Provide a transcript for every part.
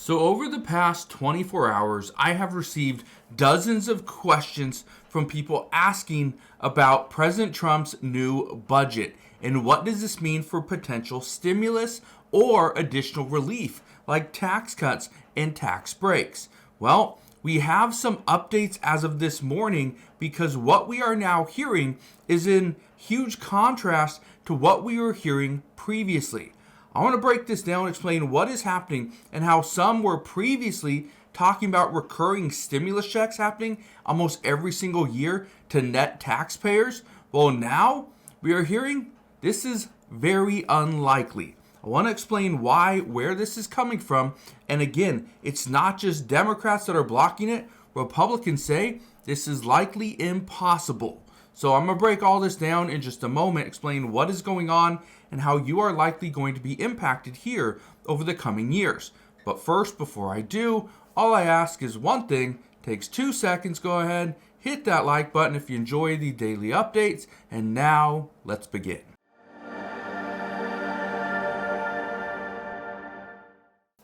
So over the past 24 hours, I have received dozens of questions from people asking about President Trump's new budget and what does this mean for potential stimulus or additional relief like tax cuts and tax breaks. Well, we have some updates as of this morning because what we are now hearing is in huge contrast to what we were hearing previously. I want to break this down and explain what is happening and how some were previously talking about recurring stimulus checks happening almost every single year to net taxpayers. Well, now we are hearing this is very unlikely. I want to explain where this is coming from. And again, it's not just Democrats that are blocking it. Republicans say this is likely impossible. So I'm going to break all this down in just a moment, explain what is going on and how you are likely going to be impacted here over the coming years. But first, before I do, all I ask is one thing. Takes 2 seconds. Go ahead, hit that like button if you enjoy the daily updates. And now let's begin.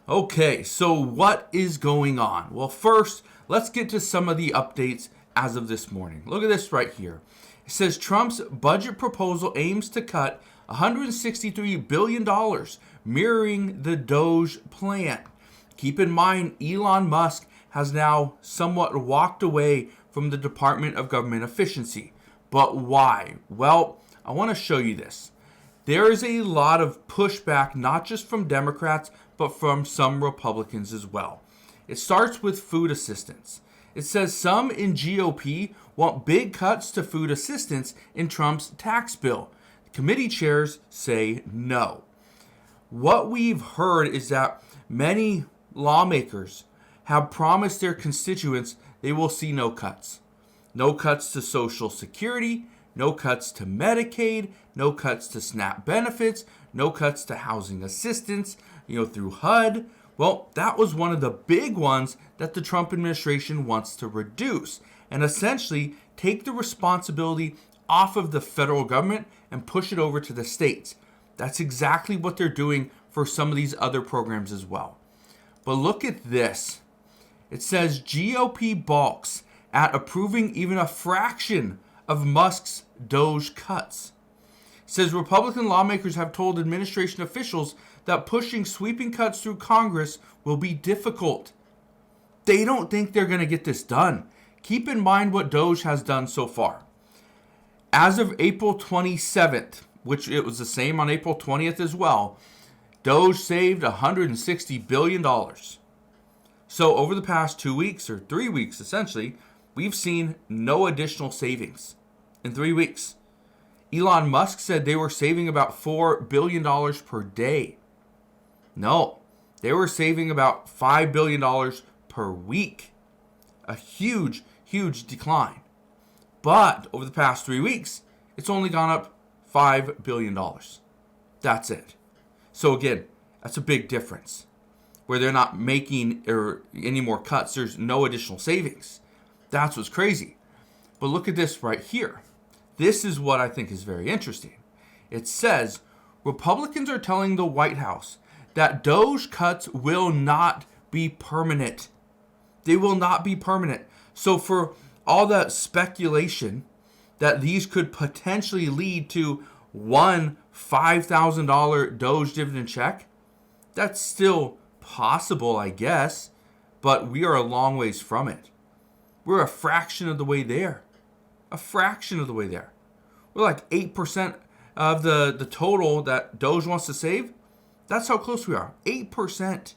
Okay, so what is going on? Well, first, let's get to some of the updates as of this morning. Look at this right here. It says Trump's budget proposal aims to cut $163 billion, mirroring the DOGE plan. Keep in mind, Elon Musk has now somewhat walked away from the Department of Government Efficiency. But why? Well, I want to show you this. There is a lot of pushback, not just from Democrats, but from some Republicans as well. It starts with food assistance. It says some in GOP want big cuts to food assistance in Trump's tax bill. The committee chairs say no. What we've heard is that many lawmakers have promised their constituents they will see no cuts. No cuts to Social Security, no cuts to Medicaid, no cuts to SNAP benefits, no cuts to housing assistance, through HUD. Well, that was one of the big ones that the Trump administration wants to reduce and essentially take the responsibility off of the federal government and push it over to the states. That's exactly what they're doing for some of these other programs as well. But look at this. It says GOP balks at approving even a fraction of Musk's DOGE cuts. It says Republican lawmakers have told administration officials that pushing sweeping cuts through Congress will be difficult. They don't think they're going to get this done. Keep in mind what DOGE has done so far. As of April 27th, which it was the same on April 20th as well, DOGE saved $160 billion. So over the past 2 weeks, or 3 weeks essentially, we've seen no additional savings in 3 weeks. Elon Musk said they were saving about $4 billion per day. No, they were saving about $5 billion per week. A huge, huge decline. But over the past 3 weeks, it's only gone up $5 billion. That's it. So again, that's a big difference. Where they're not making any more cuts, there's no additional savings. That's what's crazy. But look at this right here. This is what I think is very interesting. It says Republicans are telling the White House that DOGE cuts will not be permanent. They will not be permanent. So for all that speculation that these could potentially lead to one $5,000 DOGE dividend check, that's still possible, I guess, but we are a long ways from it. We're a fraction of the way there. A fraction of the way there. We're like 8% of the total that DOGE wants to save. That's how close we are. 8%.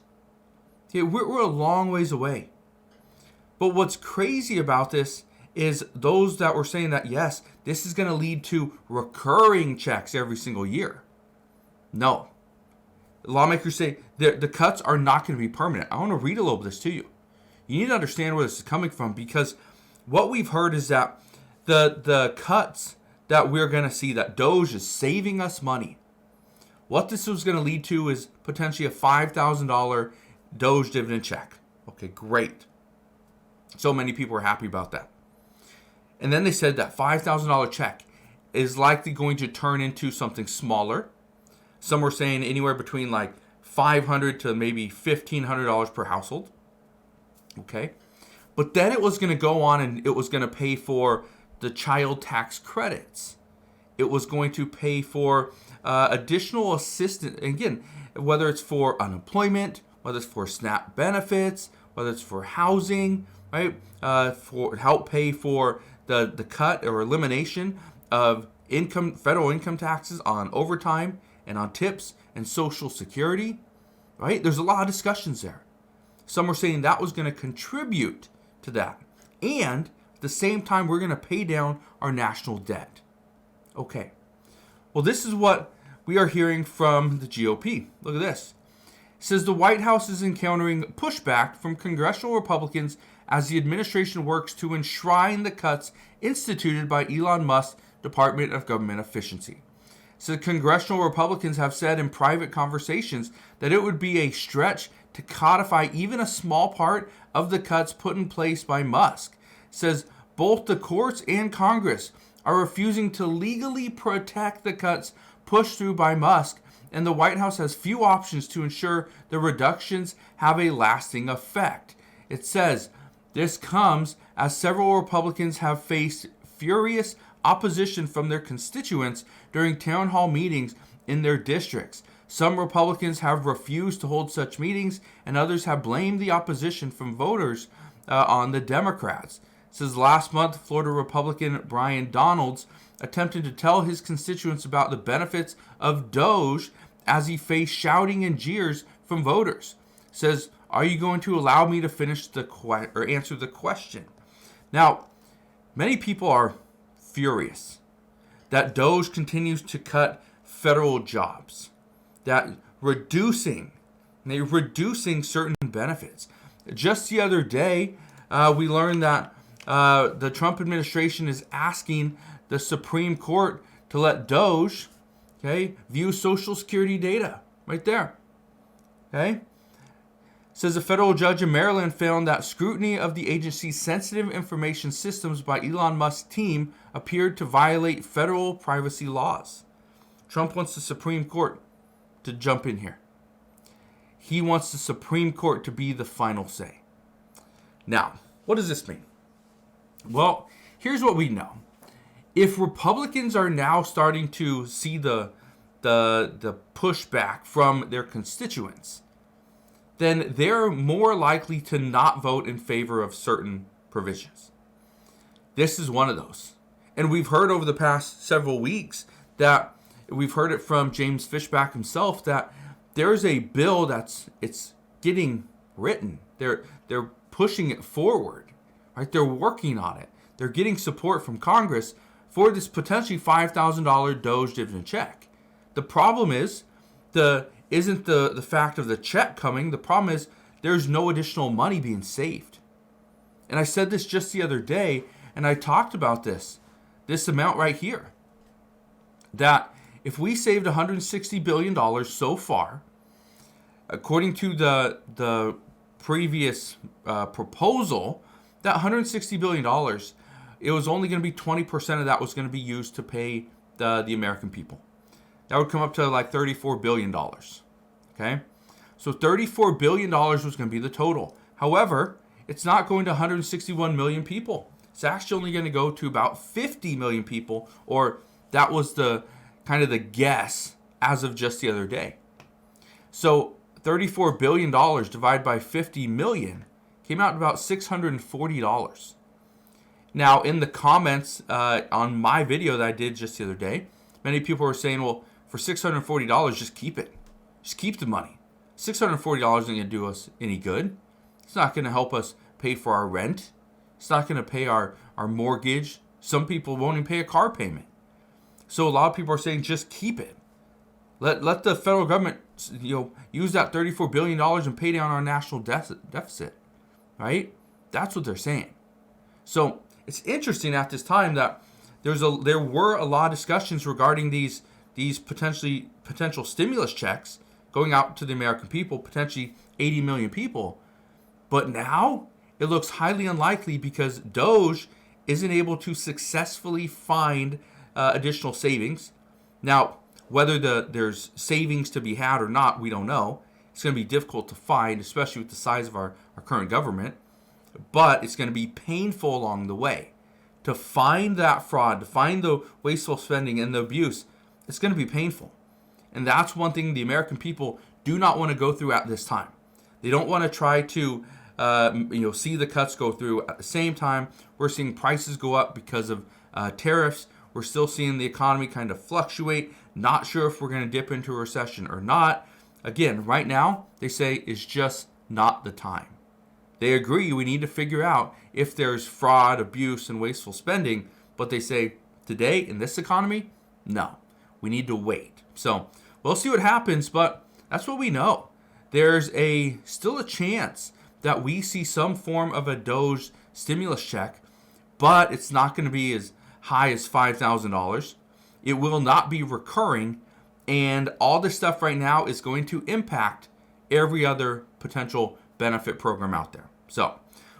Yeah, we're a long ways away. But what's crazy about this is those that were saying that, yes, this is going to lead to recurring checks every single year. No. Lawmakers say the cuts are not going to be permanent. I want to read a little bit of this to you. You need to understand where this is coming from, because what we've heard is that the cuts that we're going to see, that DOGE is saving us money. What this was going to lead to is potentially a $5,000 DOGE dividend check. Okay, great. So many people are happy about that. And then they said that $5,000 check is likely going to turn into something smaller. Some were saying anywhere between like $500 to maybe $1,500 per household. Okay. But then it was going to go on and it was going to pay for the child tax credits. It was going to pay for additional assistance. Again, whether it's for unemployment, whether it's for SNAP benefits, whether it's for housing, right? For help pay for the cut or elimination of federal income taxes on overtime and on tips and Social Security, right? There's a lot of discussions there. Some were saying that was going to contribute to that. And at the same time, we're going to pay down our national debt. Okay. Well, this is what we are hearing from the GOP. Look at this. It says the White House is encountering pushback from congressional Republicans as the administration works to enshrine the cuts instituted by Elon Musk's Department of Government Efficiency. So congressional Republicans have said in private conversations that it would be a stretch to codify even a small part of the cuts put in place by Musk. It says both the courts and Congress are refusing to legally protect the cuts pushed through by Musk, and the White House has few options to ensure the reductions have a lasting effect. It says this comes as several Republicans have faced furious opposition from their constituents during town hall meetings in their districts. Some Republicans have refused to hold such meetings, and others have blamed the opposition from voters on the Democrats. It says last month, Florida Republican Brian Donalds attempted to tell his constituents about the benefits of DOGE as he faced shouting and jeers from voters. It says, "Are you going to allow me to finish or answer the question?" Now, many people are furious that DOGE continues to cut federal jobs, that reducing certain benefits. Just the other day, we learned that the Trump administration is asking the Supreme Court to let DOGE, view Social Security data right there. Okay? Says a federal judge in Maryland found that scrutiny of the agency's sensitive information systems by Elon Musk's team appeared to violate federal privacy laws. Trump wants the Supreme Court to jump in here. He wants the Supreme Court to be the final say. Now, what does this mean? Well, here's what we know. If Republicans are now starting to see the pushback from their constituents, then they're more likely to not vote in favor of certain provisions. This is one of those. And we've heard over the past several weeks that we've heard it from James Fishback himself that there's a bill it's getting written. They're pushing it forward, right? They're working on it. They're getting support from Congress for this potentially $5,000 DOGE dividend check. The problem is isn't the fact of the check coming. The problem is there's no additional money being saved. And I said this just the other day, and I talked about this amount right here. That if we saved $160 billion so far, according to the previous proposal, that $160 billion, it was only going to be 20% of that was going to be used to pay the American people. That would come up to like $34 billion. Okay? So $34 billion was going to be the total. However, it's not going to 161 million people. It's actually only going to go to about 50 million people, or that was the kind of the guess as of just the other day. So $34 billion divided by 50 million came out to about $640. Now, in the comments on my video that I did just the other day, many people were saying, well, for $640, just keep it. Just keep the money. $640 isn't going to do us any good. It's not going to help us pay for our rent. It's not going to pay our mortgage. Some people won't even pay a car payment. So a lot of people are saying just keep it. Let the federal government use that $34 billion and pay down our national deficit. Right? That's what they're saying. So it's interesting at this time that there were a lot of discussions regarding these potential stimulus checks going out to the American people, potentially 80 million people. But now it looks highly unlikely because DOGE isn't able to successfully find additional savings. Now, whether there's savings to be had or not, we don't know. It's going to be difficult to find, especially with the size of our current government. But it's going to be painful along the way. To find that fraud, to find the wasteful spending and the abuse, it's going to be painful. And that's one thing the American people do not want to go through at this time. They don't want to try to see the cuts go through. At the same time, we're seeing prices go up because of tariffs. We're still seeing the economy kind of fluctuate. Not sure if we're going to dip into a recession or not. Again, right now, they say it's just not the time. They agree we need to figure out if there's fraud, abuse, and wasteful spending, but they say today in this economy, no, we need to wait. So we'll see what happens, but that's what we know. There's still a chance that we see some form of a DOGE stimulus check, but it's not going to be as high as $5,000. It will not be recurring, and all this stuff right now is going to impact every other potential benefit program out there. So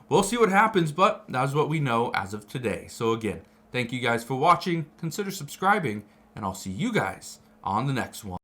we'll see what happens, but that's what we know as of today. So again, thank you guys for watching. Consider subscribing, and I'll see you guys on the next one.